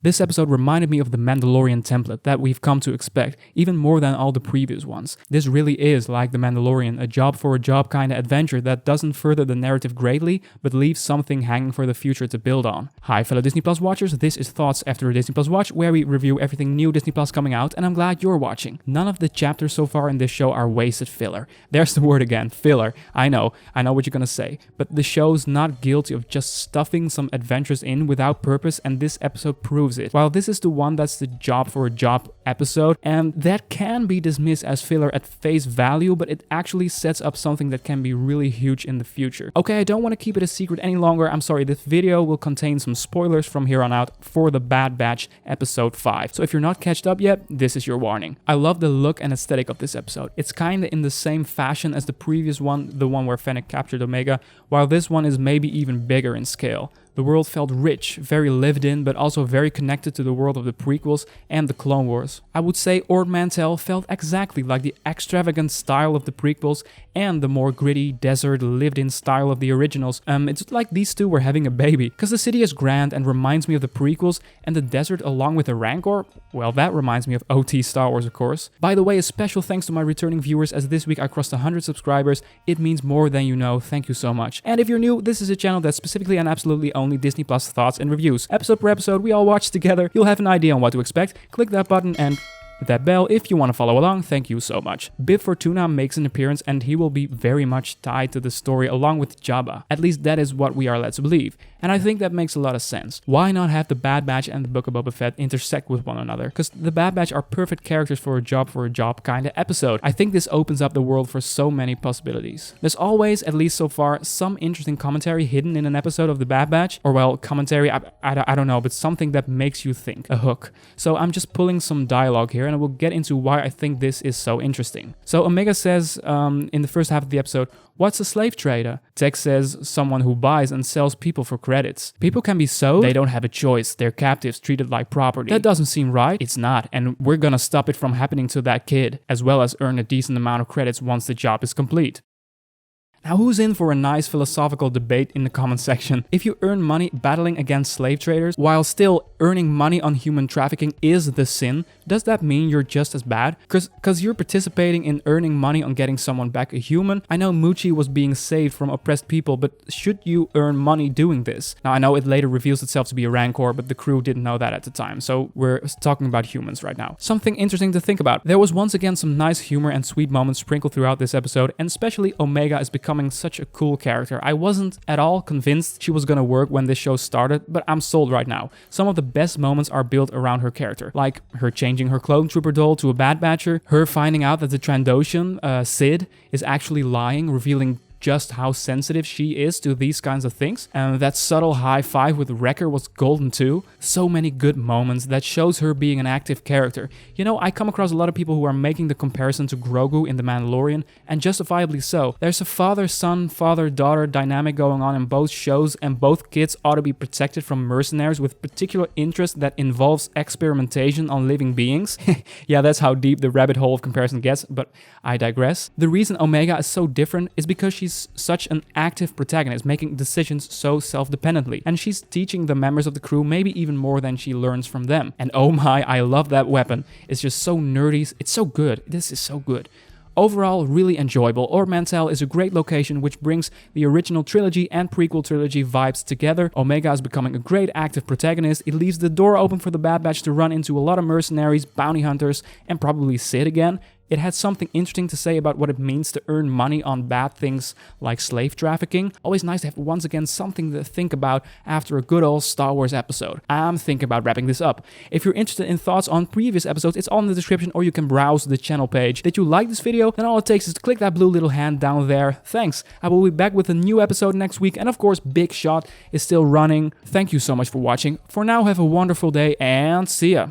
This episode reminded me of the Mandalorian template that we've come to expect, even more than all the previous ones. This really is like the Mandalorian, a job for a job kind of adventure that doesn't further the narrative greatly, but leaves something hanging for the future to build on. Hi fellow Disney Plus watchers, this is Thoughts After a Disney Plus Watch, where we review everything new Disney Plus coming out, and I'm glad you're watching. None of the chapters so far in this show are wasted filler. There's the word again, filler. I know what you're gonna say, but the show's not guilty of just stuffing some adventures in without purpose, and this episode proves it. While this is the one that's the job for a job episode, and that can be dismissed as filler at face value, but it actually sets up something that can be really huge in the future. Okay, I don't want to keep it a secret any longer. I'm sorry, this video will contain some spoilers from here on out for The Bad Batch episode 5. So if you're not catched up yet, this is your warning. I love the look and aesthetic of this episode. It's kinda in the same fashion as the previous one, the one where Fennec captured Omega, while this one is maybe even bigger in scale. The world felt rich, very lived in, but also very connected to the world of the prequels and the Clone Wars. I would say Ord Mantell felt exactly like the extravagant style of the prequels and the more gritty, desert, lived-in style of the originals. It's like these two were having a baby, because the city is grand and reminds me of the prequels, and the desert along with the Rancor, well, that reminds me of OT Star Wars, of course. By the way, a special thanks to my returning viewers, as this week I crossed 100 subscribers. It means more than you know. Thank you so much. And if you're new, this is a channel that's specifically and absolutely only Disney Plus thoughts and reviews. Episode per episode, we all watch together. You'll have an idea on what to expect. Click that button and hit that bell if you want to follow along. Thank you so much. Bib Fortuna makes an appearance, and he will be very much tied to the story along with Jabba. At least that is what we are led to believe. And I think that makes a lot of sense. Why not have the Bad Batch and the Book of Boba Fett intersect with one another? Because the Bad Batch are perfect characters for a job kind of episode. I think this opens up the world for so many possibilities. There's always, at least so far, some interesting commentary hidden in an episode of the Bad Batch. Or well, commentary, I don't know, but something that makes you think. A hook. So I'm just pulling some dialogue here, and I will get into why I think this is so interesting. So Omega says in the first half of the episode, "What's a slave trader?" Tex says, "Someone who buys and sells people for credits. People can be sold. They don't have a choice. They're captives treated like property." That doesn't seem right. It's not, and we're gonna stop it from happening to that kid, as well as earn a decent amount of credits once the job is complete. Now, who's in for a nice philosophical debate in the comment section? If you earn money battling against slave traders, while still earning money on human trafficking is the sin, does that mean you're just as bad? Because you're participating in earning money on getting someone back a human. I know Muchi was being saved from oppressed people, but should you earn money doing this? Now, I know it later reveals itself to be a Rancor, but the crew didn't know that at the time, so we're talking about humans right now. Something interesting to think about. There was once again some nice humor and sweet moments sprinkled throughout this episode, and especially Omega is becoming such a cool character. I wasn't at all convinced she was gonna work when this show started, but I'm sold right now. Some of the best moments are built around her character, like her changing her clone trooper doll to a Bad Batcher, her finding out that the Trandoshan, Sid, is actually lying, revealing just how sensitive she is to these kinds of things. And that subtle high five with Wrecker was golden too. So many good moments that shows her being an active character. You know, I come across a lot of people who are making the comparison to Grogu in The Mandalorian, and justifiably so. There's a father-son, father-daughter dynamic going on in both shows, and both kids ought to be protected from mercenaries with particular interest that involves experimentation on living beings. Yeah, that's how deep the rabbit hole of comparison gets, but I digress. The reason Omega is so different is because she's such an active protagonist, making decisions so self-dependently, and she's teaching the members of the crew maybe even more than she learns from them. And oh my, I love that weapon. It's just so nerdy. It's so good. This is so good. Overall, really enjoyable. Ord Mantell is a great location which brings the original trilogy and prequel trilogy vibes together. Omega is becoming a great active protagonist. It leaves the door open for the Bad Batch to run into a lot of mercenaries, bounty hunters, and probably Sid again. It had something interesting to say about what it means to earn money on bad things like slave trafficking. Always nice to have once again something to think about after a good old Star Wars episode. I'm thinking about wrapping this up. If you're interested in thoughts on previous episodes, it's all in the description, or you can browse the channel page. Did you like this video? Then all it takes is to click that blue little hand down there. Thanks. I will be back with a new episode next week, and of course, Big Shot is still running. Thank you so much for watching. For now, have a wonderful day, and see ya.